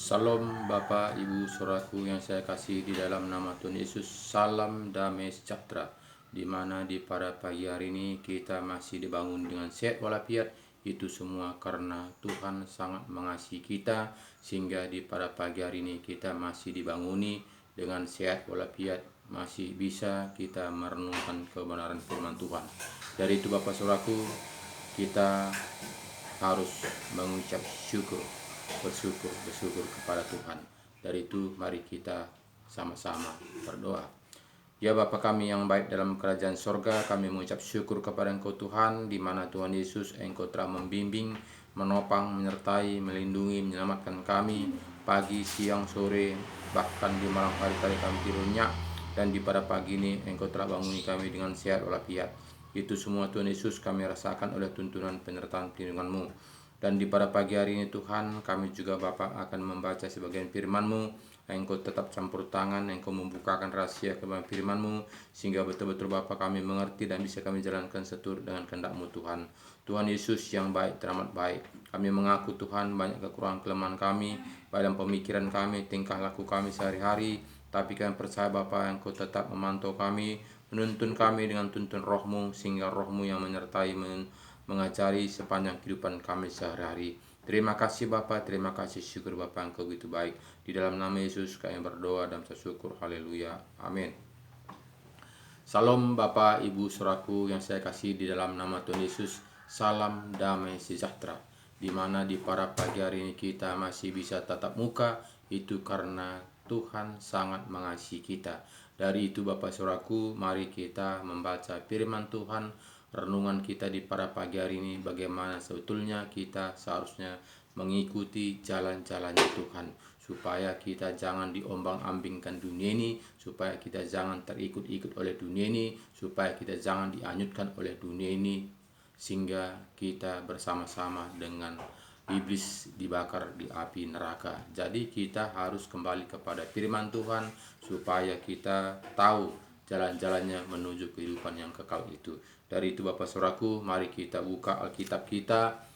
Salam Bapak Ibu Saudaraku yang saya kasih di dalam nama Tuhan Yesus. Salam damai sejahtera. Di mana di pada pagi hari ini kita masih dibangun dengan sehat walafiat. Itu semua karena Tuhan sangat mengasihi kita, sehingga di pada pagi hari ini kita masih dibanguni dengan sehat walafiat, masih bisa kita merenungkan kebenaran firman Tuhan. Dari itu Bapak Saudaraku, kita harus mengucap bersyukur kepada Tuhan. Dari itu mari kita sama-sama berdoa. Ya Bapa kami yang baik dalam kerajaan sorga, kami mengucap syukur kepada Engkau Tuhan, di mana Tuhan Yesus Engkau telah membimbing, menopang, menyertai, melindungi, menyelamatkan kami pagi, siang, sore, bahkan di malam hari tadi kami tidur nyenyak, dan di pada pagi ini Engkau telah banguni kami dengan sehat walafiat. Itu semua Tuhan Yesus kami rasakan oleh tuntunan penyertaan perlindungan-Mu. Dan di pada pagi hari ini Tuhan, kami juga Bapa akan membaca sebagian firman-Mu. Engkau tetap campur tangan, Engkau membukakan rahasia kebenaran firman-Mu, sehingga betul-betul Bapa kami mengerti dan bisa kami jalankan seturut dengan kehendak-Mu Tuhan. Tuhan Yesus yang baik, teramat baik. Kami mengaku Tuhan banyak kekurangan kelemahan kami, baik dalam pemikiran kami, tingkah laku kami sehari-hari. Tapi kami percaya Bapa, Engkau tetap memantau kami, menuntun kami dengan tuntun Roh-Mu, sehingga Roh-Mu yang menyertai mengajari sepanjang kehidupan kami sehari-hari. Terima kasih Bapa, terima kasih, syukur Bapa Engkau begitu baik. Di dalam nama Yesus kami berdoa dan bersyukur. Haleluya. Amin. Salam Bapak Ibu Saudaraku yang saya kasih di dalam nama Tuhan Yesus. Salam damai sejahtera. Di mana di para pagi hari ini kita masih bisa tatap muka, itu karena Tuhan sangat mengasihi kita. Dari itu Bapak Saudaraku, mari kita membaca firman Tuhan. Renungan kita di pada pagi hari ini, bagaimana sebetulnya kita seharusnya mengikuti jalan-jalannya Tuhan, supaya kita jangan diombang-ambingkan dunia ini, supaya kita jangan terikut-ikut oleh dunia ini, supaya kita jangan dianyutkan oleh dunia ini, sehingga kita bersama-sama dengan iblis dibakar di api neraka. Jadi kita harus kembali kepada firman Tuhan, supaya kita tahu jalan-jalannya menuju kehidupan yang kekal itu. Dari itu Bapak Saudaraku, mari kita buka Alkitab kita.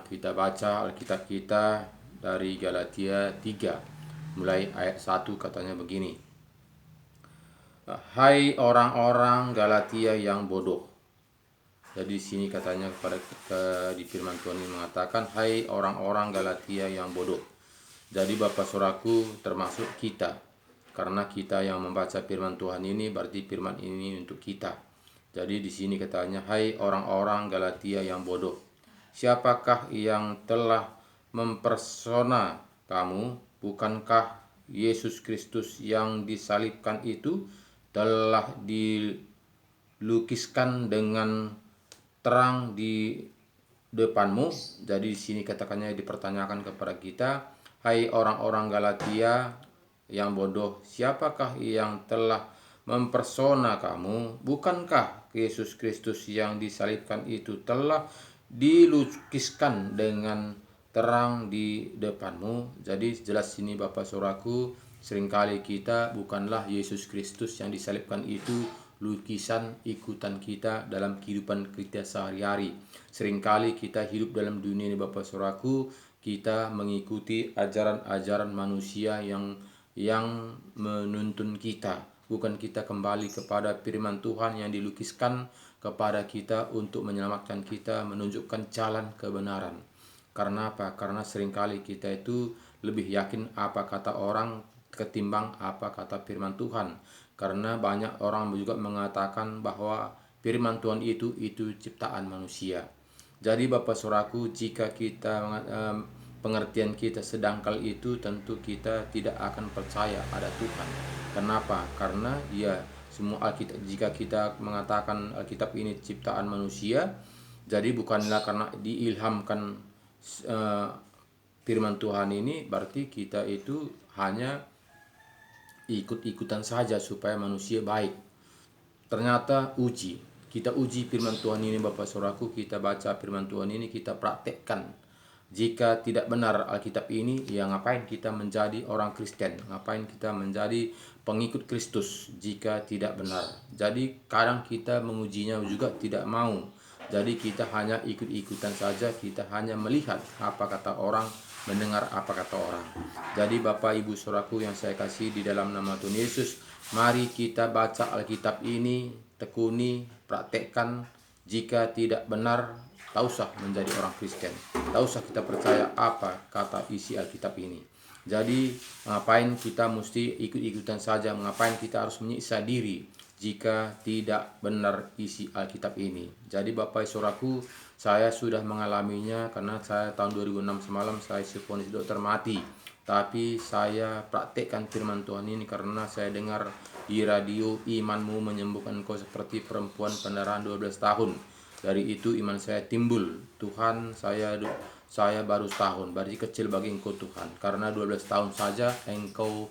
Kita baca Alkitab kita dari Galatia 3, mulai ayat 1, katanya begini. Hai orang-orang Galatia yang bodoh. Jadi di sini katanya di firman Tuhan ini mengatakan, hai orang-orang Galatia yang bodoh. Jadi Bapak Saudaraku, termasuk kita. Karena kita yang membaca firman Tuhan ini, berarti firman ini untuk kita. Jadi di sini katanya, hai orang-orang Galatia yang bodoh. Siapakah yang telah mempersona kamu? Bukankah Yesus Kristus yang disalibkan itu telah dilukiskan dengan terang di depanmu? Jadi di sini katakannya dipertanyakan kepada kita, hai orang-orang Galatia yang bodoh, siapakah yang telah mempersona kamu? Bukankah Yesus Kristus yang disalibkan itu telah dilukiskan dengan terang di depanmu? Jadi jelas sini Bapak Saudaraku, seringkali kita bukanlah Yesus Kristus yang disalibkan itu lukisan ikutan kita dalam kehidupan kita sehari-hari. Seringkali kita hidup dalam dunia ini Bapak Saudaraku, kita mengikuti ajaran-ajaran manusia yang menuntun kita. Bukan kita kembali kepada firman Tuhan yang dilukiskan kepada kita untuk menyelamatkan kita, menunjukkan jalan kebenaran. Karena apa? Karena seringkali kita itu lebih yakin apa kata orang ketimbang apa kata firman Tuhan. Karena banyak orang juga mengatakan bahwa firman Tuhan itu ciptaan manusia. Jadi Bapak Saudaraku, jika kita pengertian kita sedangkal itu, tentu kita tidak akan percaya ada Tuhan. Kenapa? Karena semua Alkitab, jika kita mengatakan Alkitab ini ciptaan manusia, jadi bukanlah karena diilhamkan firman Tuhan ini, berarti kita itu hanya ikut-ikutan saja supaya manusia baik. Ternyata kita uji firman Tuhan ini Bapak Saudaraku, kita baca firman Tuhan ini, kita praktekkan. Jika tidak benar Alkitab ini, ya ngapain kita menjadi orang Kristen? Ngapain kita menjadi pengikut Kristus jika tidak benar? Jadi kadang kita mengujinya juga tidak mau. Jadi kita hanya ikut-ikutan saja, kita hanya melihat apa kata orang, mendengar apa kata orang. Jadi Bapak Ibu Saudaraku yang saya kasih di dalam nama Tuhan Yesus, mari kita baca Alkitab ini, tekuni, praktekkan. Jika tidak benar, tak usah menjadi orang Kristen. Tak usah kita percaya apa kata isi Alkitab ini. Jadi ngapain kita mesti ikut-ikutan saja, ngapain kita harus menyiksa diri jika tidak benar isi Alkitab ini. Jadi Bapak Saudaraku, saya sudah mengalaminya karena saya tahun 2006 semalam saya divonis dokter mati. Tapi saya praktekkan firman Tuhan ini karena saya dengar di radio, imanmu menyembuhkan engkau seperti perempuan pendarahan 12 tahun. Dari itu iman saya timbul. Tuhan, saya baru setahun, berarti kecil bagi engkau Tuhan. Karena 12 tahun saja engkau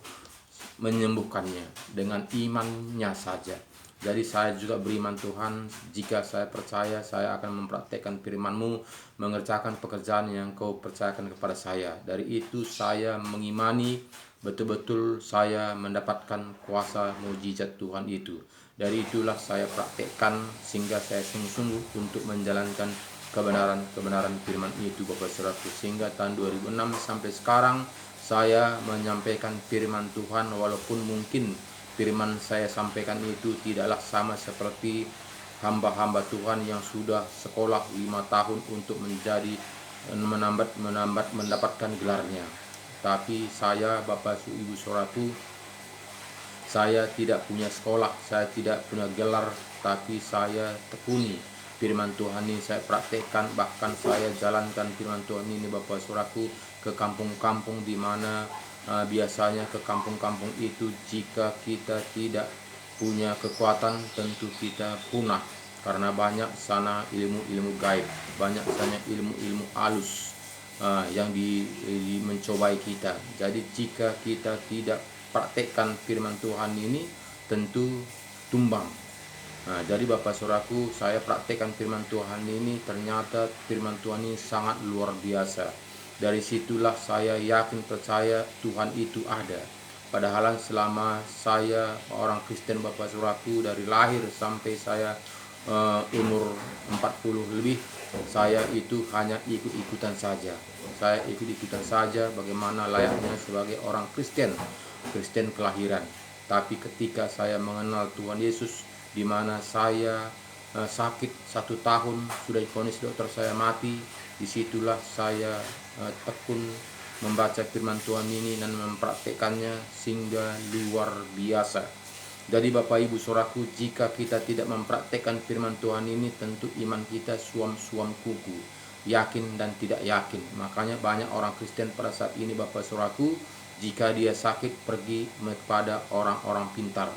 menyembuhkannya dengan imannya saja. Jadi saya juga beriman Tuhan, jika saya percaya saya akan mempraktekkan firman-Mu, mengerjakan pekerjaan yang Kau percayakan kepada saya. Dari itu saya mengimani betul-betul saya mendapatkan kuasa mujizat Tuhan itu. Dari itulah saya praktekkan sehingga saya sungguh-sungguh untuk menjalankan kebenaran firman itu Bapak Saudaraku. Sehingga tahun 2006 sampai sekarang saya menyampaikan firman Tuhan, walaupun mungkin firman saya sampaikan itu tidaklah sama seperti hamba-hamba Tuhan yang sudah sekolah 5 tahun untuk mendapatkan gelarnya. Tapi saya, Bapak Ibu Saudaraku, saya tidak punya sekolah, saya tidak punya gelar, tapi saya tekuni firman Tuhan ini, saya praktekkan, bahkan saya jalankan firman Tuhan ini Bapak Saudaraku ke kampung-kampung di mana biasanya ke kampung-kampung itu jika kita tidak punya kekuatan tentu kita punah, karena banyak sana ilmu-ilmu gaib, banyak sana ilmu-ilmu halus yang mencobai kita. Jadi jika kita tidak praktekkan firman Tuhan ini tentu tumbang. Jadi Bapak Saudaraku, saya praktekkan firman Tuhan ini, ternyata firman Tuhan ini sangat luar biasa. Dari situlah saya yakin percaya Tuhan itu ada. Padahal selama saya orang Kristen Bapak Saudaraku, dari lahir sampai saya umur 40 lebih, saya itu hanya ikut-ikutan saja. Saya ikut-ikutan saja bagaimana layaknya sebagai orang Kristen kelahiran. Tapi ketika saya mengenal Tuhan Yesus, di mana saya sakit 1 tahun, sudah divonis dokter saya mati, disitulah saya tekun membaca firman Tuhan ini dan mempraktekannya sehingga luar biasa. Jadi Bapak Ibu Saudaraku, jika kita tidak mempraktekkan firman Tuhan ini, tentu iman kita suam-suam kuku, yakin dan tidak yakin. Makanya banyak orang Kristen pada saat ini Bapak Saudaraku, jika dia sakit pergi kepada orang-orang pintar.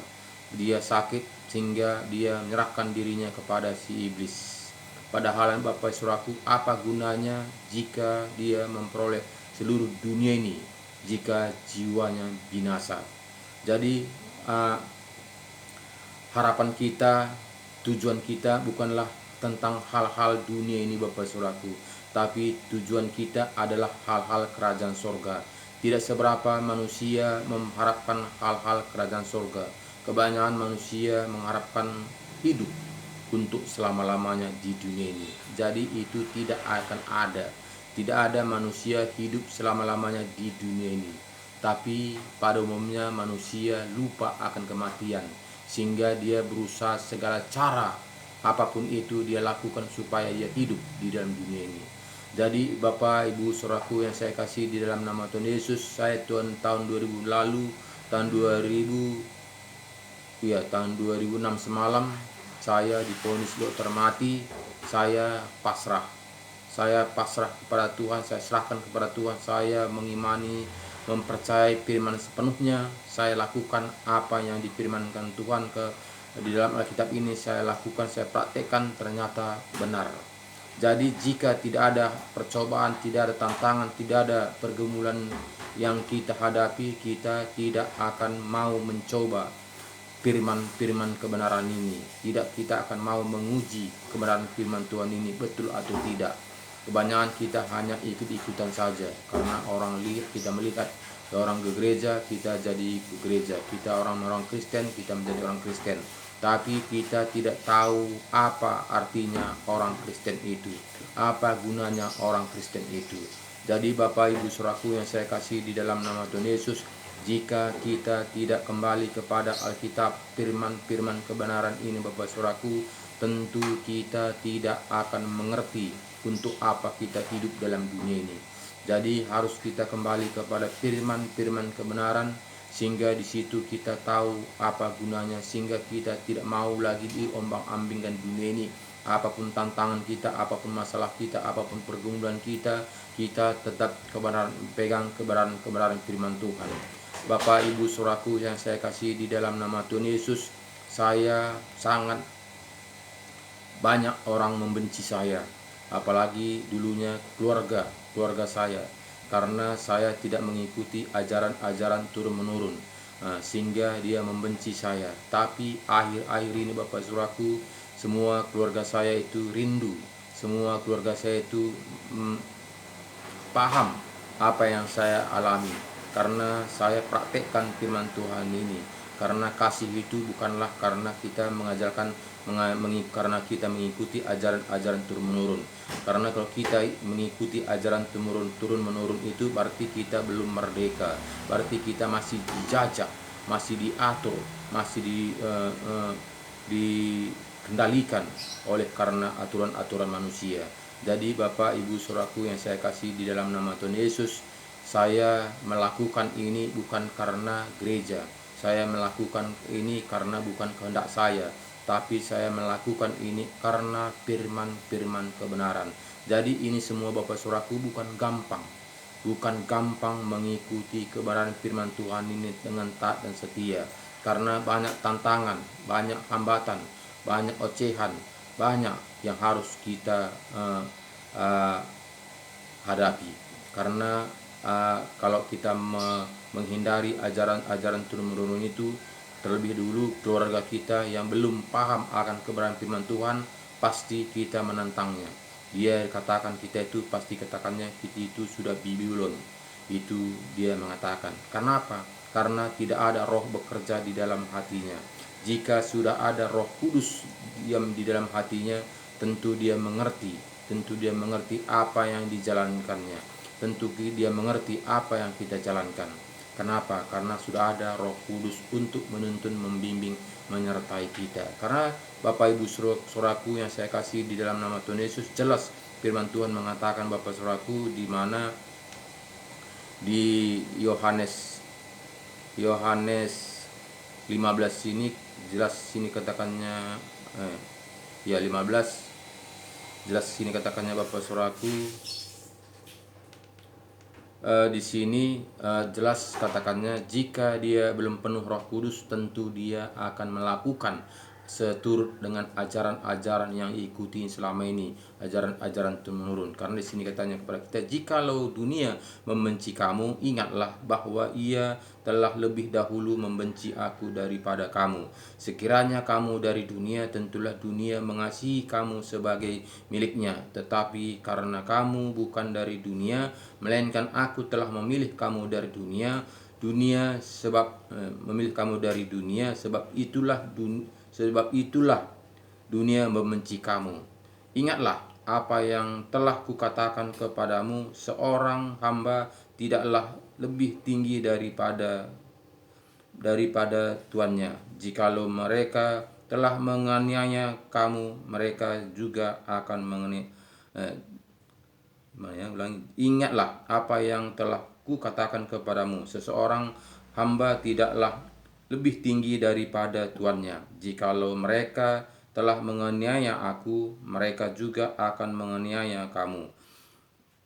Dia sakit sehingga dia menyerahkan dirinya kepada si iblis. Padahal Bapak Saudaraku, apa gunanya jika dia memperoleh seluruh dunia ini jika jiwanya binasa? Jadi harapan kita, tujuan kita bukanlah tentang hal-hal dunia ini Bapak Saudaraku, tapi tujuan kita adalah hal-hal kerajaan sorga. Tidak seberapa manusia mengharapkan hal-hal kerajaan sorga. Kebanyakan manusia mengharapkan hidup untuk selama-lamanya di dunia ini. Jadi itu tidak akan ada. Tidak ada manusia hidup selama-lamanya di dunia ini. Tapi pada umumnya manusia lupa akan kematian, sehingga dia berusaha segala cara apapun itu dia lakukan supaya ia hidup di dalam dunia ini. Jadi Bapak Ibu Saudaraku yang saya kasih di dalam nama Tuhan Yesus, saya tahun 2000 lalu, tahun 2006 semalam saya divonis dokter mati. Saya pasrah kepada Tuhan, saya serahkan kepada Tuhan, saya mengimani, mempercayai firman sepenuhnya. Saya lakukan apa yang difirmankan Tuhan di dalam Alkitab ini, saya lakukan, saya praktekkan, ternyata benar. Jadi jika tidak ada percobaan, tidak ada tantangan, tidak ada pergumulan yang kita hadapi, kita tidak akan mau mencoba firman kebenaran ini. Kita akan mau menguji kebenaran firman Tuhan ini betul atau tidak. Kebanyakan kita hanya ikut-ikutan saja, karena orang lihat, kita melihat orang ke gereja, kita jadi ke gereja. Kita orang Kristen, kita menjadi orang Kristen. tapi kita tidak tahu apa artinya orang Kristen itu, apa gunanya orang Kristen itu. Jadi Bapak Ibu Saudaraku yang saya kasih di dalam nama Tuhan Yesus, jika kita tidak kembali kepada Alkitab, firman-firman kebenaran ini Bapak Saudaraku, tentu kita tidak akan mengerti untuk apa kita hidup dalam dunia ini. Jadi harus kita kembali kepada firman-firman kebenaran, sehingga di situ kita tahu apa gunanya, sehingga kita tidak mau lagi diombang-ambingkan dunia ini. Apapun tantangan kita, apapun masalah kita, apapun pergumulan kita, kita tetap pegang kebenaran firman Tuhan. Bapak Ibu Saudaraku yang saya kasih di dalam nama Tuhan Yesus, saya sangat banyak orang membenci saya, apalagi dulunya keluarga saya, karena saya tidak mengikuti ajaran-ajaran turun-menurun, sehingga dia membenci saya. Tapi akhir-akhir ini Bapak Saudaraku, semua keluarga saya itu rindu, semua keluarga saya itu paham apa yang saya alami, karena saya praktekkan firman Tuhan ini. Karena kasih itu bukanlah karena kita mengajarkan, karena kita mengikuti ajaran-ajaran turun-menurun. Karena kalau kita mengikuti ajaran turun-menurun itu berarti kita belum merdeka, berarti kita masih dijajah, masih diatur, masih dikendalikan oleh karena aturan-aturan manusia. Jadi Bapak Ibu Saudaraku yang saya kasih di dalam nama Tuhan Yesus, saya melakukan ini bukan karena gereja, saya melakukan ini karena bukan kehendak saya, tapi saya melakukan ini karena firman-firman kebenaran. Jadi ini semua Bapak Saudaraku bukan gampang mengikuti kebenaran firman Tuhan ini dengan taat dan setia, karena banyak tantangan, banyak hambatan, banyak ocehan, banyak yang harus kita hadapi. Karena kalau kita menghindari ajaran-ajaran turun-menurun itu, terlebih dulu keluarga kita yang belum paham akan kebenaran firman Tuhan, pasti kita menentangnya. Dia katakan kita itu, pasti katakannya kita itu sudah Babylon. Itu dia mengatakan. Kenapa? Karena tidak ada roh bekerja di dalam hatinya. Jika sudah ada Roh Kudus diam di dalam hatinya, tentu dia mengerti apa yang dijalankannya, tentu dia mengerti apa yang kita jalankan. Kenapa? Karena sudah ada Roh Kudus untuk menuntun, membimbing, menyertai kita. Karena Bapak Ibu Saudaraku yang saya kasih di dalam nama Tuhan Yesus, jelas firman Tuhan mengatakan Bapak Saudaraku, di mana di Yohanes 15 sini jelas, sini katakannya 15 jelas sini katakannya Bapak Saudaraku, di sini jelas katakannya, jika dia belum penuh Roh Kudus, tentu dia akan melakukan seturut dengan ajaran-ajaran yang diikuti selama ini, ajaran-ajaran turun-menurun. Karena di sini katanya kepada kita, jikalau dunia membenci kamu, ingatlah bahwa ia telah lebih dahulu membenci aku daripada kamu. Sekiranya kamu dari dunia, tentulah dunia mengasihi kamu sebagai miliknya. Tetapi karena kamu bukan dari dunia, melainkan aku telah memilih kamu dari dunia, memilih kamu dari dunia, sebab itulah dunia membenci kamu. Ingatlah apa yang telah kukatakan kepadamu, seorang hamba tidaklah lebih tinggi daripada tuannya. Jikalau mereka telah menganiaya kamu, mereka juga akan ingatlah apa yang telah kukatakan kepadamu, seseorang hamba tidaklah lebih tinggi daripada tuannya. Jikalau mereka telah menganiaya aku, mereka juga akan menganiaya kamu.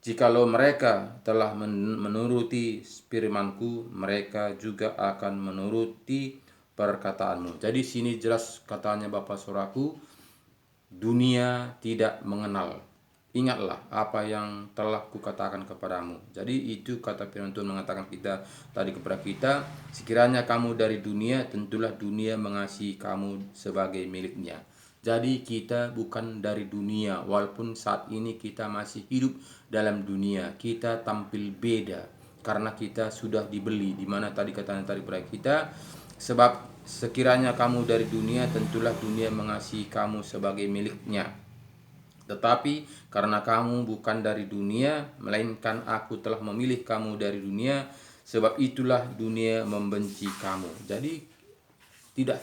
Jikalau mereka telah menuruti firman-Ku, mereka juga akan menuruti perkataanmu. Jadi sini jelas katanya Bapak Saudaraku, dunia tidak mengenal. Ingatlah apa yang telah kukatakan kepadamu. Jadi itu kata firman Tuhan mengatakan kita tadi kepada kita, sekiranya kamu dari dunia, tentulah dunia mengasihi kamu sebagai miliknya. Jadi kita bukan dari dunia, walaupun saat ini kita masih hidup dalam dunia, kita tampil beda karena kita sudah dibeli. Di mana tadi katanya tadi kepada kita, sebab sekiranya kamu dari dunia, tentulah dunia mengasihi kamu sebagai miliknya. Tetapi karena kamu bukan dari dunia, melainkan aku telah memilih kamu dari dunia, sebab itulah dunia membenci kamu. Jadi tidak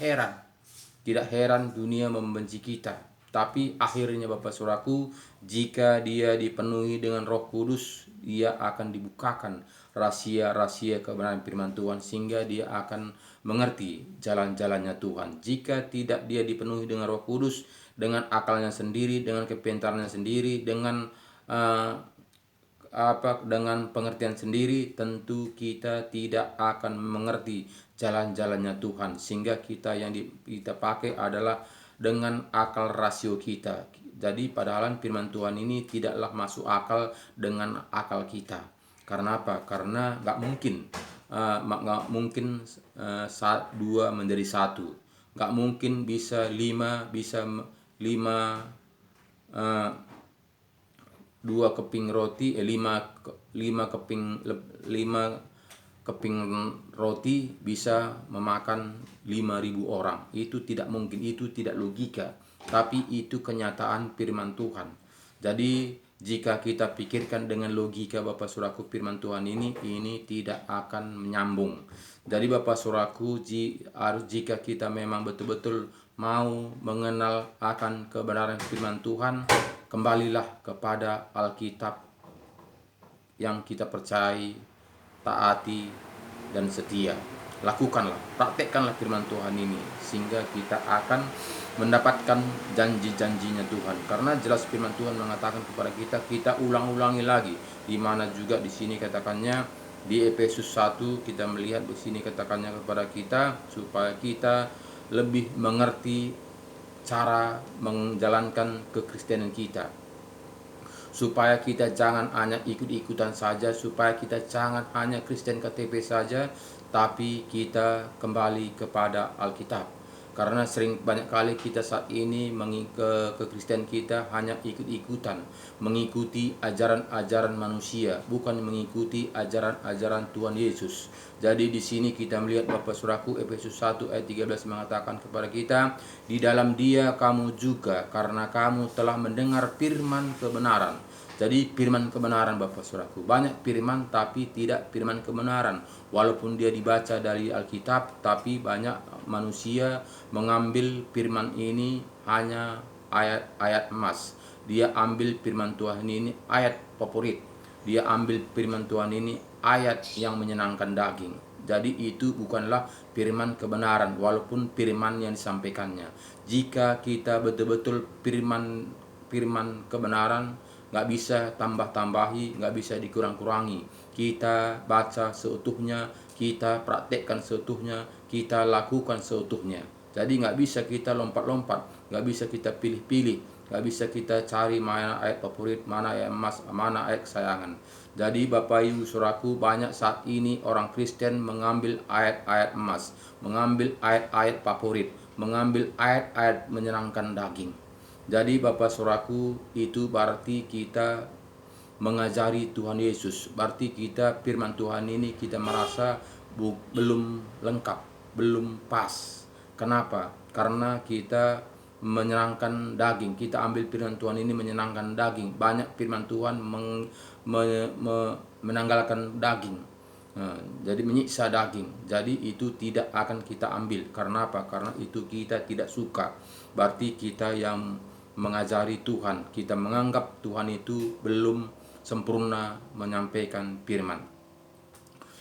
heran dunia membenci kita. Tapi akhirnya Bapak Saudaraku, jika dia dipenuhi dengan Roh Kudus, dia akan dibukakan rahasia-rahasia kebenaran firman Tuhan, sehingga dia akan mengerti jalan-jalannya Tuhan. Jika tidak dia dipenuhi dengan Roh Kudus, dengan akalnya sendiri, dengan kepintarannya sendiri, dengan dengan pengertian sendiri, tentu kita tidak akan mengerti jalan-jalannya Tuhan, sehingga kita pakai adalah dengan akal rasio kita. Jadi padahal firman Tuhan ini tidaklah masuk akal dengan akal kita. Karena apa? Karena nggak mungkin dua menjadi satu, nggak mungkin bisa lima dua keping roti, lima keping roti bisa memakan 5.000 orang. Itu tidak mungkin, itu tidak logika, tapi itu kenyataan firman Tuhan. Jadi jika kita pikirkan dengan logika Bapak Saudaraku, firman Tuhan ini tidak akan menyambung. Jadi Bapak Saudaraku, jika kita memang betul-betul mau mengenal akan kebenaran firman Tuhan, kembalilah kepada Alkitab yang kita percayai, taati, dan setia. Lakukanlah, praktekkanlah firman Tuhan ini, sehingga kita akan mendapatkan janji-janjinya Tuhan. Karena jelas firman Tuhan mengatakan kepada kita ulang-ulangi lagi. Di mana juga di sini katakannya, di Efesus 1 kita melihat di sini katakannya kepada kita, supaya kita lebih mengerti cara menjalankan kekristenan kita, supaya kita jangan hanya ikut-ikutan saja, supaya kita jangan hanya Kristen KTP saja, tapi kita kembali kepada Alkitab. Karena banyak kali kita saat ini ke Kristen kita hanya ikut-ikutan, mengikuti ajaran-ajaran manusia, bukan mengikuti ajaran-ajaran Tuhan Yesus. Jadi di sini kita melihat Bapak Saudaraku, Efesus 1 ayat 13 mengatakan kepada kita, di dalam Dia kamu juga, karena kamu telah mendengar firman kebenaran. Jadi firman kebenaran Bapak Saudaraku, banyak firman tapi tidak firman kebenaran. Walaupun dia dibaca dari Alkitab, tapi banyak manusia mengambil firman ini hanya ayat-ayat emas. Dia ambil firman Tuhan ini ayat favorit. Dia ambil firman Tuhan ini ayat yang menyenangkan daging. Jadi itu bukanlah firman kebenaran, walaupun firman yang disampaikannya. Jika kita betul-betul firman kebenaran, nggak bisa tambah-tambahi, nggak bisa dikurang-kurangi. Kita baca seutuhnya, kita praktekkan seutuhnya, kita lakukan seutuhnya. Jadi nggak bisa kita lompat-lompat, nggak bisa kita pilih-pilih, nggak bisa kita cari mana ayat favorit, mana ayat emas, mana ayat kesayangan. Jadi Bapak Ibu Saudaraku, banyak saat ini orang Kristen mengambil ayat-ayat emas, mengambil ayat-ayat favorit, mengambil ayat-ayat menyenangkan daging. Jadi Bapak Saudaraku, itu berarti kita mengajari Tuhan Yesus. Berarti kita firman Tuhan ini kita merasa belum lengkap, belum pas. Kenapa? Karena kita menyenangkan daging. Kita ambil firman Tuhan ini menyenangkan daging. Banyak firman Tuhan menanggalkan daging. Jadi menyiksa daging. Jadi itu tidak akan kita ambil. Karena apa? Karena itu kita tidak suka. Berarti kita yang mengajari Tuhan, kita menganggap Tuhan itu belum sempurna menyampaikan firman.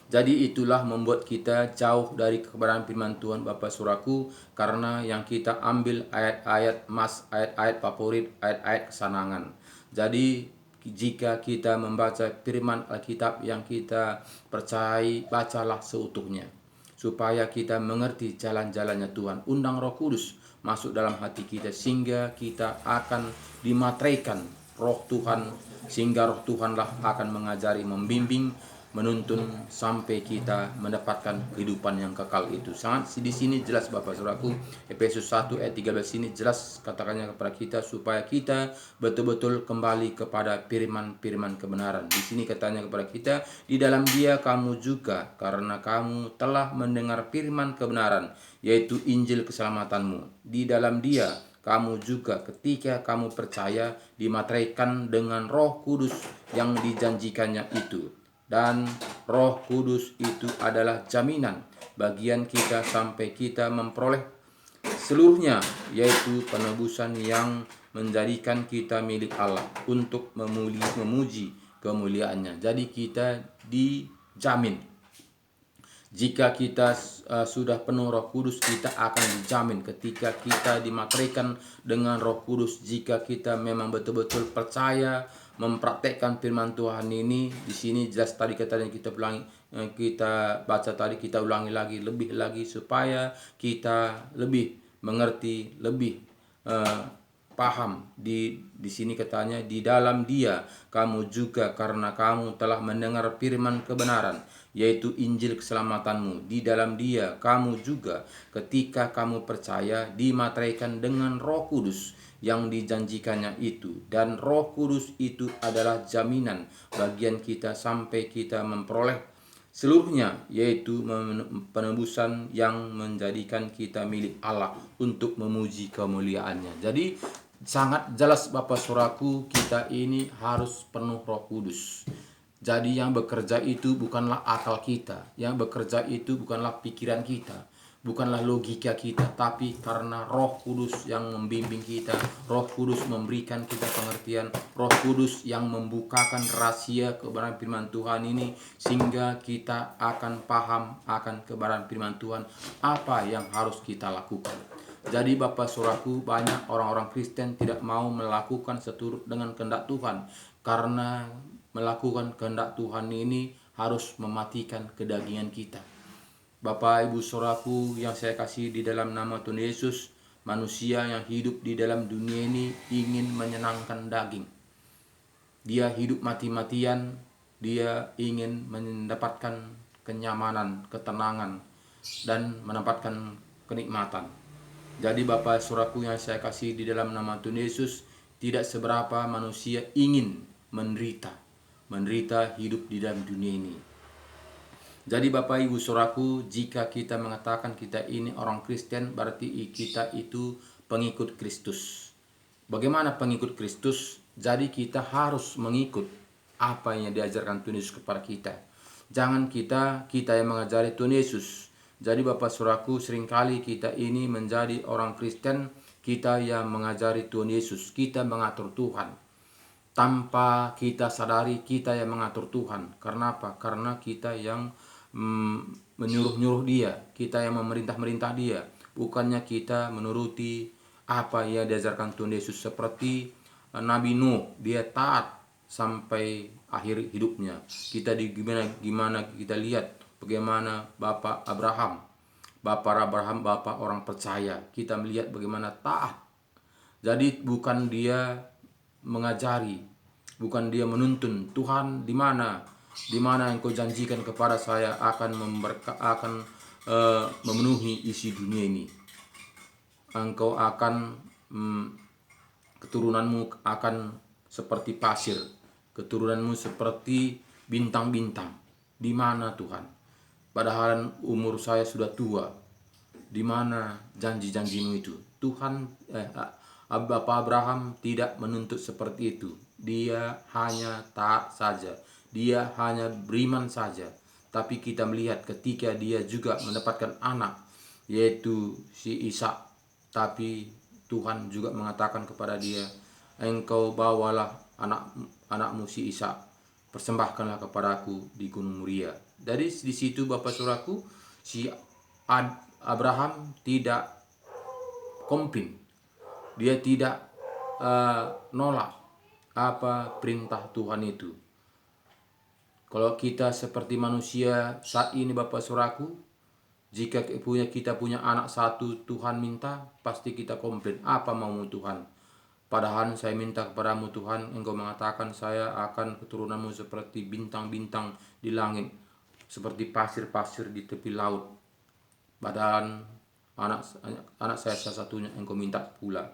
Jadi itulah membuat kita jauh dari kebenaran firman Tuhan Bapak Saudaraku, karena yang kita ambil ayat-ayat emas, ayat-ayat favorit, ayat-ayat kesenangan. Jadi jika kita membaca firman Alkitab yang kita percayai, bacalah seutuhnya, supaya kita mengerti jalan-jalannya Tuhan. Undang Roh Kudus masuk dalam hati kita, sehingga kita akan dimateraikan Roh Tuhan, sehingga Roh Tuhanlah akan mengajari, membimbing, menuntun sampai kita mendapatkan kehidupan yang kekal itu. Sangat di sini jelas Bapak Saudaraku, Efesus 1 ayat 13 ini jelas katakannya kepada kita supaya kita betul-betul kembali kepada firman-firman kebenaran. Di sini katanya kepada kita, di dalam Dia kamu juga karena kamu telah mendengar firman kebenaran, yaitu Injil keselamatanmu. Di dalam Dia kamu juga ketika kamu percaya dimateraikan dengan Roh Kudus yang dijanjikannya itu. Dan Roh Kudus itu adalah jaminan bagian kita sampai kita memperoleh seluruhnya, yaitu penebusan yang menjadikan kita milik Allah untuk memuji kemuliaannya. Jadi kita dijamin. Jika kita sudah penuh Roh Kudus, kita akan dijamin ketika kita dimateraikan dengan Roh Kudus. Jika kita memang betul-betul percaya mempraktekkan firman Tuhan ini, di sini jelas tadi katanya kita ulangi, kita baca tadi, kita ulangi lagi, lebih lagi supaya kita lebih mengerti, lebih paham. Di sini katanya di dalam Dia kamu juga karena kamu telah mendengar firman kebenaran, yaitu Injil keselamatanmu. Di dalam Dia kamu juga ketika kamu percaya dimateraikan dengan Roh Kudus yang dijanjikannya itu. Dan Roh Kudus itu adalah jaminan bagian kita sampai kita memperoleh seluruhnya, yaitu penebusan yang menjadikan kita milik Allah untuk memuji kemuliaannya. Jadi sangat jelas Bapak Saudaraku, kita ini harus penuh Roh Kudus. Jadi yang bekerja itu bukanlah akal kita, yang bekerja itu bukanlah pikiran kita, bukanlah logika kita, tapi karena Roh Kudus yang membimbing kita, Roh Kudus memberikan kita pengertian, Roh Kudus yang membukakan rahasia kebenaran firman Tuhan ini, sehingga kita akan paham akan kebenaran firman Tuhan, apa yang harus kita lakukan. Jadi Bapak Saudaraku, banyak orang-orang Kristen tidak mau melakukan seturut dengan kehendak Tuhan, karena melakukan kehendak Tuhan ini harus mematikan kedagingan kita. Bapak Ibu Saudaraku yang saya kasih di dalam nama Tuhan Yesus, manusia yang hidup di dalam dunia ini ingin menyenangkan daging. Dia hidup mati-matian, dia ingin mendapatkan kenyamanan, ketenangan, dan mendapatkan kenikmatan. Jadi Bapak Saudaraku yang saya kasih di dalam nama Tuhan Yesus, tidak seberapa manusia ingin menderita hidup di dalam dunia ini. Jadi Bapak Ibu Saudaraku, jika kita mengatakan kita ini orang Kristen, berarti kita itu pengikut Kristus. Bagaimana pengikut Kristus? Jadi kita harus mengikut apa yang diajarkan Tuhan Yesus kepada kita. Jangan kita yang mengajari Tuhan Yesus. Jadi Bapak Saudaraku, seringkali kita ini menjadi orang Kristen, kita yang mengajari Tuhan Yesus, kita mengatur Tuhan. Tanpa kita sadari kita yang mengatur Tuhan. Karena apa? Karena kita yang menyuruh-nyuruh Dia, kita yang memerintah-merintah Dia. Bukannya kita menuruti apa yang diajarkan Tuhan Yesus. Seperti Nabi Nuh, dia taat sampai akhir hidupnya. Kita gimana kita lihat bagaimana Bapak Abraham, Bapak orang percaya. Kita melihat bagaimana taat. Jadi bukan dia mengajari, bukan dia menuntun, Tuhan di mana yang kau janjikan kepada saya akan memenuhi isi dunia ini. Engkau akan keturunanmu akan seperti pasir, keturunanmu seperti bintang-bintang. Di mana Tuhan? Padahal umur saya sudah tua. Di mana janji-janjimu itu? Tuhan, Bapak Abraham tidak menuntut seperti itu. Dia hanya taat saja. Dia hanya beriman saja. Tapi kita melihat ketika dia juga mendapatkan anak, yaitu si Ishak. Tapi Tuhan juga mengatakan kepada dia, engkau bawalah anakmu si Ishak, persembahkanlah kepadaku di Gunung Moria. Dari di situ Bapak Saudaraku, si Abraham tidak komplain. Dia tidak nolak apa perintah Tuhan itu. Kalau kita seperti manusia saat ini Bapak Saudaraku, jika kita punya anak satu, Tuhan minta, pasti kita komplain. Apa mau Tuhan? Padahal saya minta kepadamu Tuhan, Engkau mengatakan saya akan keturunanmu seperti bintang-bintang di langit, seperti pasir-pasir di tepi laut. Padahal anak anak saya salah satunya Engkau minta pula.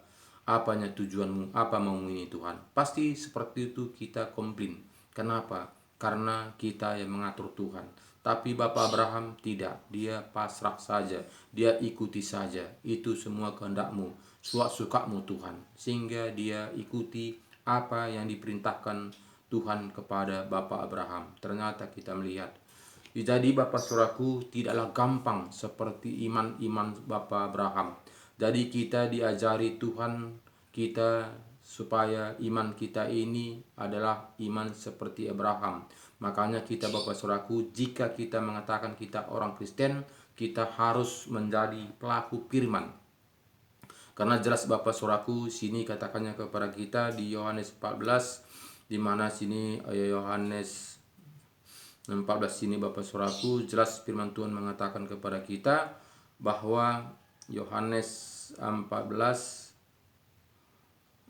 Apanya tujuanmu? Apa maumu ini Tuhan? Pasti seperti itu kita komplain. Kenapa? Karena kita yang mengatur Tuhan. Tapi Bapak Abraham tidak. Dia pasrah saja. Dia ikuti saja. Itu semua kehendakmu. Suka-sukamu Tuhan. Sehingga dia ikuti apa yang diperintahkan Tuhan kepada Bapak Abraham. Ternyata kita melihat. Jadi Bapak Saudaraku, tidaklah gampang seperti iman-iman Bapak Abraham. Jadi kita diajari Tuhan kita supaya iman kita ini adalah iman seperti Abraham. Makanya kita Bapak Saudaraku, jika kita mengatakan kita orang Kristen, kita harus menjadi pelaku firman. Karena jelas Bapak Saudaraku, sini katakannya kepada kita di Yohanes 14, di mana sini Yohanes 14 sini Bapak Saudaraku, jelas firman Tuhan mengatakan kepada kita bahwa Yohanes 14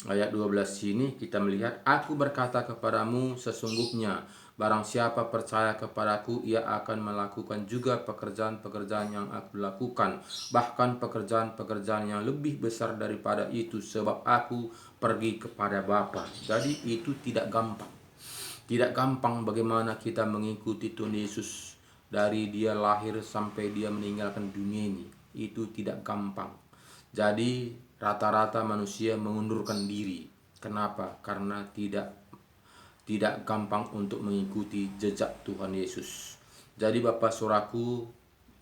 ayat 12 sini kita melihat, aku berkata kepadamu sesungguhnya barang siapa percaya kepadaku, ia akan melakukan juga pekerjaan-pekerjaan yang aku lakukan, bahkan pekerjaan-pekerjaan yang lebih besar daripada itu, sebab aku pergi kepada Bapa. Jadi itu tidak gampang. Tidak gampang bagaimana kita mengikuti Tuhan Yesus dari dia lahir sampai dia meninggalkan dunia ini. Itu tidak gampang. Jadi rata-rata manusia mengundurkan diri. Kenapa? Karena tidak gampang untuk mengikuti jejak Tuhan Yesus. Jadi Bapak Saudaraku,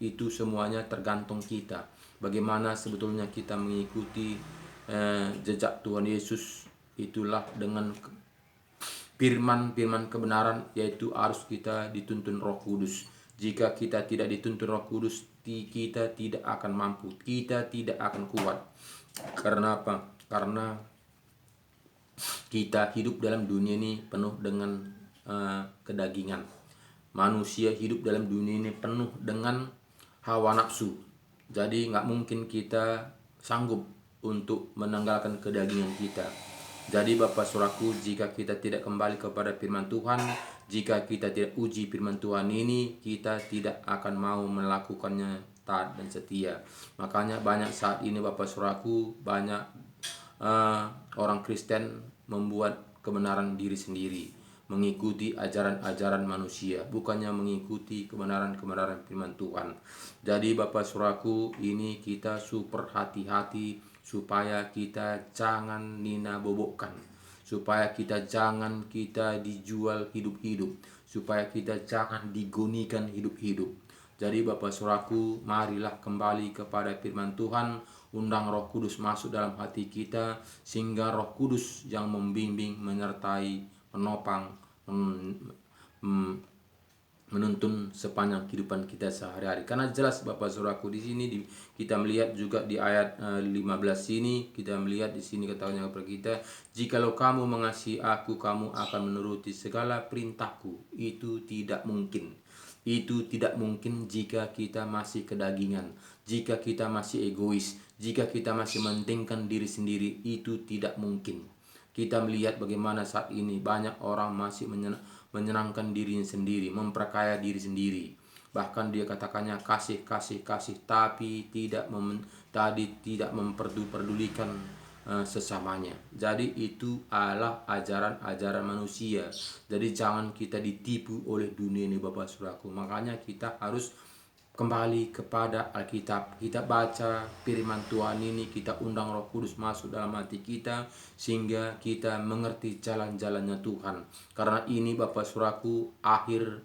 itu semuanya tergantung kita. Bagaimana sebetulnya kita mengikuti jejak Tuhan Yesus, itulah dengan firman kebenaran, yaitu harus kita dituntun Roh Kudus. Jika kita tidak dituntun Roh Kudus, kita tidak akan mampu, kita tidak akan kuat. Karena apa? Karena kita hidup dalam dunia ini penuh dengan kedagingan. Manusia hidup dalam dunia ini penuh dengan hawa nafsu. Jadi nggak mungkin kita sanggup untuk menanggalkan kedagingan kita. Jadi Bapak Saudaraku, jika kita tidak kembali kepada firman Tuhan, jika kita tidak uji firman Tuhan ini, kita tidak akan mau melakukannya taat dan setia. Makanya banyak saat ini Bapak Saudaraku, banyak orang Kristen membuat kebenaran diri sendiri, mengikuti ajaran-ajaran manusia, bukannya mengikuti kebenaran-kebenaran firman Tuhan. Jadi Bapak Saudaraku, ini kita super hati-hati supaya kita jangan nina bobokkan, supaya kita jangan dijual hidup-hidup, supaya kita jangan digonikan hidup-hidup. Jadi Bapak Saudaraku, marilah kembali kepada firman Tuhan, undang Roh Kudus masuk dalam hati kita, sehingga Roh Kudus yang membimbing, menyertai, menopang, menuntun sepanjang kehidupan kita sehari-hari. Karena jelas Bapak Saudaraku, di sini kita melihat juga di ayat 15 sini, kita melihat di sini katakannya kepada kita, jikalau kamu mengasihi aku, kamu akan menuruti segala perintahku. Itu tidak mungkin. Itu tidak mungkin jika kita masih kedagingan, jika kita masih egois, jika kita masih mementingkan diri sendiri. Itu tidak mungkin. Kita melihat bagaimana saat ini banyak orang masih menyenangkan dirinya sendiri, memperkaya diri sendiri. Bahkan dia katakannya kasih, tapi tidak memperdulikan sesamanya. Jadi itu adalah ajaran-ajaran manusia. Jadi jangan kita ditipu oleh dunia ini Bapak Saudaraku. Makanya kita harus kembali kepada Alkitab. Kita baca firman Tuhan ini, kita undang Roh Kudus masuk dalam hati kita, sehingga kita mengerti jalan-jalannya Tuhan. Karena ini Bapak Saudaraku, akhir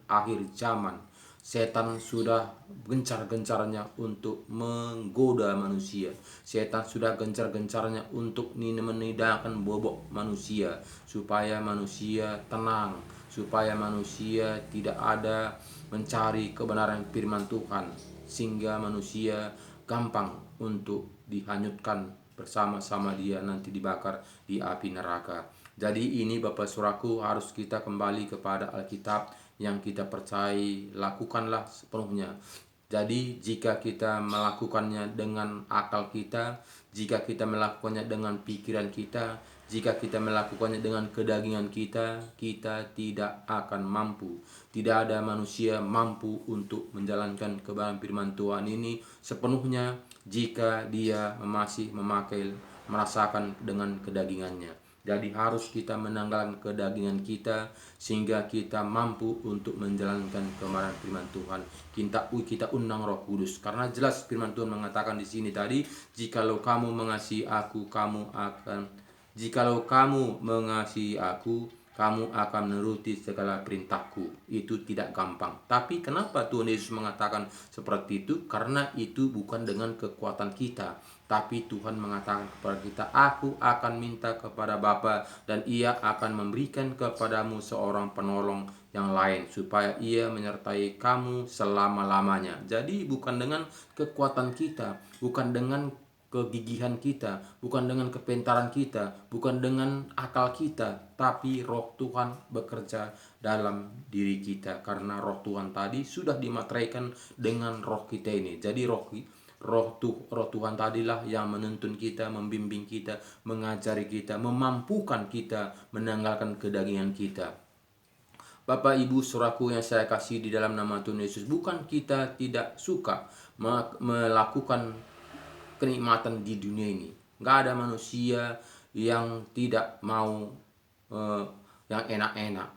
zaman. Setan sudah gencar-gencarnya untuk menggoda manusia. Setan sudah gencar-gencarnya untuk menidakkan bobok manusia, supaya manusia tenang, supaya manusia tidak ada mencari kebenaran firman Tuhan, sehingga manusia gampang untuk dihanyutkan bersama-sama dia nanti dibakar di api neraka. Jadi ini Bapak Saudaraku, harus kita kembali kepada Alkitab yang kita percayai, lakukanlah sepenuhnya. Jadi jika kita melakukannya dengan akal kita, jika kita melakukannya dengan pikiran kita, Jika kita melakukannya dengan kedagingan kita, kita tidak akan mampu. Tidak ada manusia mampu untuk menjalankan kebenaran firman Tuhan ini sepenuhnya jika dia masih merasakan dengan kedagingannya. Jadi harus kita menanggalkan kedagingan kita sehingga kita mampu untuk menjalankan kebenaran firman Tuhan. Kita undang Roh Kudus karena jelas firman Tuhan mengatakan di sini tadi, jikalau kamu mengasihi aku, kamu akan menuruti segala perintahku. Itu tidak gampang. Tapi kenapa Tuhan Yesus mengatakan seperti itu? Karena itu bukan dengan kekuatan kita, tapi Tuhan mengatakan kepada kita, aku akan minta kepada Bapa dan ia akan memberikan kepadamu seorang penolong yang lain supaya ia menyertai kamu selama-lamanya. Jadi bukan dengan kekuatan kita, bukan dengan kegigihan kita, bukan dengan kepintaran kita, bukan dengan akal kita, tapi Roh Tuhan bekerja dalam diri kita karena Roh Tuhan tadi sudah dimateraikan dengan roh kita ini. Jadi roh Tuhan tadilah yang menuntun kita, membimbing kita, mengajari kita, memampukan kita menanggalkan kedagingan kita. Bapak Ibu saudaraku yang saya kasih di dalam nama Tuhan Yesus, bukan kita tidak suka melakukan kenikmatan di dunia ini. Nggak ada manusia yang tidak mau yang enak-enak.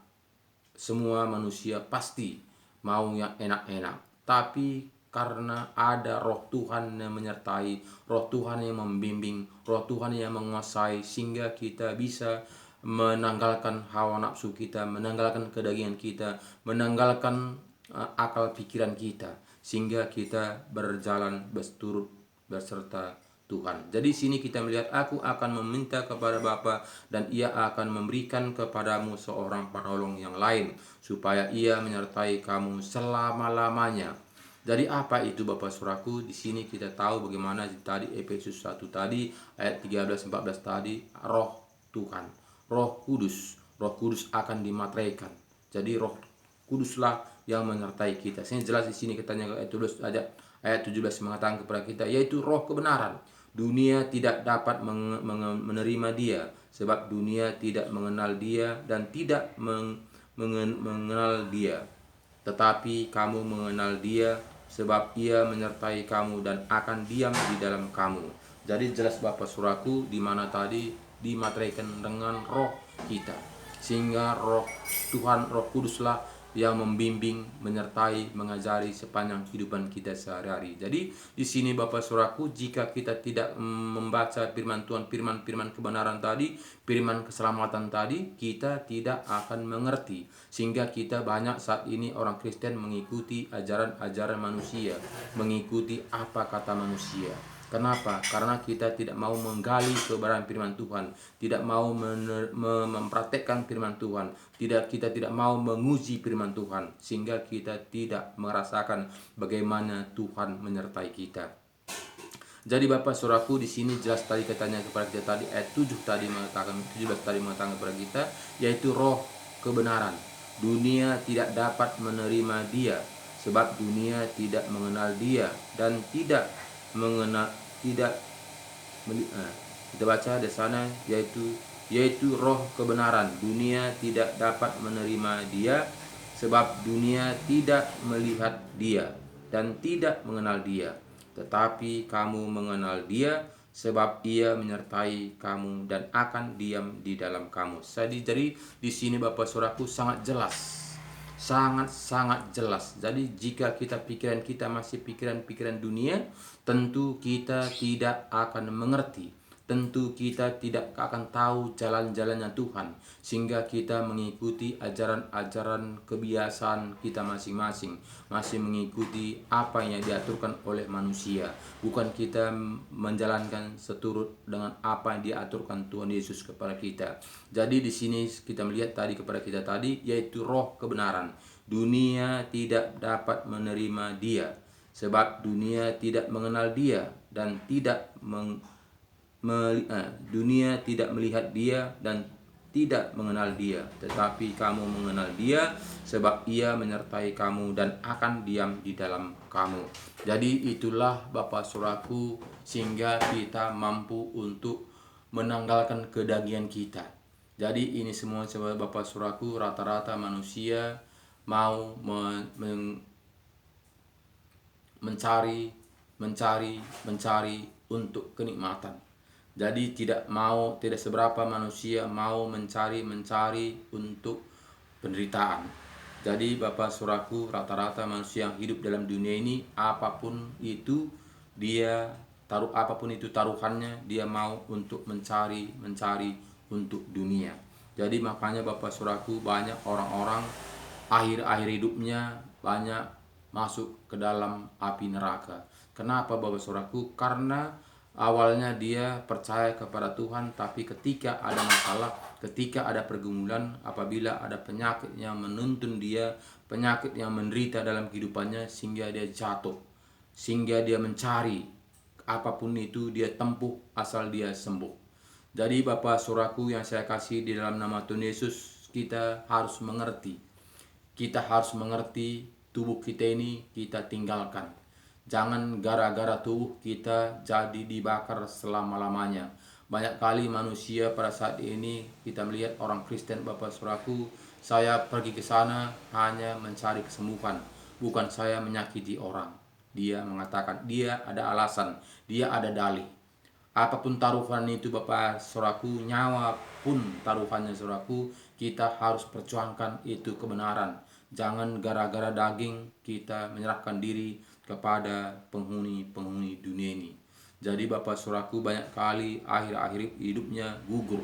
Semua manusia pasti mau yang enak-enak. Tapi karena ada Roh Tuhan yang menyertai, Roh Tuhan yang membimbing, Roh Tuhan yang menguasai, sehingga kita bisa menanggalkan hawa nafsu kita, menanggalkan kedagingan kita, menanggalkan akal pikiran kita, sehingga kita berjalan berturut beserta Tuhan. Jadi sini kita melihat, aku akan meminta kepada Bapa dan ia akan memberikan kepadamu seorang penolong yang lain supaya ia menyertai kamu selama-lamanya. Jadi apa itu Bapak Saudaraku? Di sini kita tahu bagaimana tadi Efesus 1 tadi ayat 13 14 tadi, Roh Tuhan, Roh Kudus akan dimateraikan. Jadi Roh Kuduslah yang menyertai kita. Saya jelas di sini katanya ayat 17 mengatakan kepada kita, yaitu Roh kebenaran. Dunia tidak dapat menerima Dia sebab dunia tidak mengenal Dia dan tidak mengenal Dia. Tetapi kamu mengenal Dia sebab Ia menyertai kamu dan akan diam di dalam kamu. Jadi jelas Bapak Saudaraku, di mana tadi dimateraikan dengan roh kita, sehingga Roh Tuhan, Roh Kuduslah yang membimbing, menyertai, mengajari sepanjang kehidupan kita sehari-hari. Jadi di sini Bapak Saudaraku, jika kita tidak membaca firman Tuhan, firman kebenaran tadi, firman keselamatan tadi, kita tidak akan mengerti. Sehingga kita banyak saat ini orang Kristen mengikuti ajaran-ajaran manusia, mengikuti apa kata manusia. Kenapa? Karena kita tidak mau menggali kebenaran firman Tuhan, tidak mau mempraktekkan firman Tuhan, kita tidak mau menguji firman Tuhan, sehingga kita tidak merasakan bagaimana Tuhan menyertai kita. Jadi Bapak Saudaraku, di sini jelas tadi katanya kepada kita tadi ayat 7 tadi mengatakan, 17 tadi mengatakan kepada kita, yaitu Roh kebenaran. Dunia tidak dapat menerima Dia sebab dunia tidak mengenal Dia dan tidak kita baca di sana, yaitu Roh kebenaran. Dunia tidak dapat menerima Dia sebab dunia tidak melihat Dia dan tidak mengenal Dia. Tetapi kamu mengenal Dia sebab Ia menyertai kamu dan akan diam di dalam kamu. Jadi di sini Bapak Saudaraku sangat jelas, sangat jelas. Jadi jika pikiran kita masih pikiran dunia, tentu kita tidak akan mengerti, tentu kita tidak akan tahu jalan-jalannya Tuhan, sehingga kita mengikuti ajaran-ajaran kebiasaan kita masing-masing, masih mengikuti apa yang diaturkan oleh manusia, bukan kita menjalankan seturut dengan apa yang diaturkan Tuhan Yesus kepada kita. Jadi di sini kita melihat tadi kepada kita tadi, yaitu Roh kebenaran. Dunia tidak dapat menerima Dia sebab dunia tidak mengenal Dia dan dunia tidak melihat Dia dan tidak mengenal Dia. Tetapi kamu mengenal Dia sebab Ia menyertai kamu dan akan diam di dalam kamu. Jadi itulah Bapak Saudaraku, sehingga kita mampu untuk menanggalkan kedagingan kita. Jadi ini semua sebab Bapak Saudaraku, rata-rata manusia mau mencari, mencari untuk kenikmatan. Jadi tidak seberapa manusia mau mencari untuk penderitaan. Jadi Bapak Saudaraku, rata-rata manusia yang hidup dalam dunia ini, apapun itu taruhannya, dia mau untuk mencari untuk dunia. Jadi makanya Bapak Saudaraku, banyak orang-orang akhir-akhir hidupnya banyak masuk ke dalam api neraka. Kenapa Bapak Saudaraku? Karena awalnya dia percaya kepada Tuhan, tapi ketika ada masalah, ketika ada pergumulan, apabila ada penyakit yang menuntun dia, penyakit yang menderita dalam kehidupannya, sehingga dia jatuh, sehingga dia mencari apapun itu, dia tempuh asal dia sembuh. Jadi Bapak Saudaraku yang saya kasih di dalam nama Tuhan Yesus, kita harus mengerti. Kita harus mengerti tubuh kita ini kita tinggalkan. Jangan gara-gara tubuh kita jadi dibakar selama-lamanya. Banyak kali manusia pada saat ini kita melihat orang Kristen, Bapak Saudaraku, saya pergi ke sana hanya mencari kesembuhan, bukan saya menyakiti orang. Dia mengatakan dia ada alasan, dia ada dalih. Apapun taruhan itu Bapak Saudaraku, nyawa pun taruhannya Saudaraku, kita harus perjuangkan itu kebenaran. Jangan gara-gara daging kita menyerahkan diri kepada penghuni dunia ini. Jadi Bapak Saudaraku, banyak kali akhir-akhir hidupnya gugur.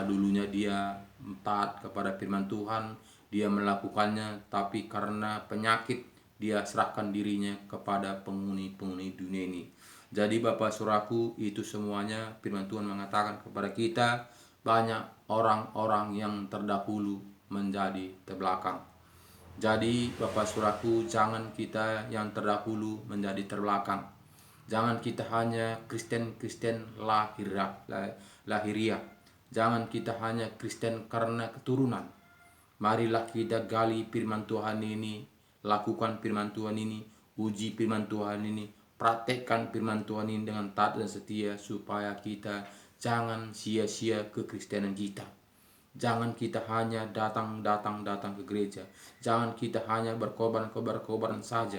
Dulunya dia taat kepada firman Tuhan, dia melakukannya, tapi karena penyakit dia serahkan dirinya kepada penghuni dunia ini. Jadi Bapak Saudaraku, itu semuanya firman Tuhan mengatakan kepada kita, banyak orang-orang yang terdahulu menjadi terbelakang. Jadi Bapak Saudaraku, jangan kita yang terdahulu menjadi terbelakang. Jangan kita hanya Kristen lahiriah. Jangan kita hanya Kristen karena keturunan. Marilah kita gali firman Tuhan ini, lakukan firman Tuhan ini, uji firman Tuhan ini, praktekkan firman Tuhan ini dengan taat dan setia, supaya kita jangan sia-sia kekristenan kita. Jangan kita hanya datang ke gereja. Jangan kita hanya berkorban saja.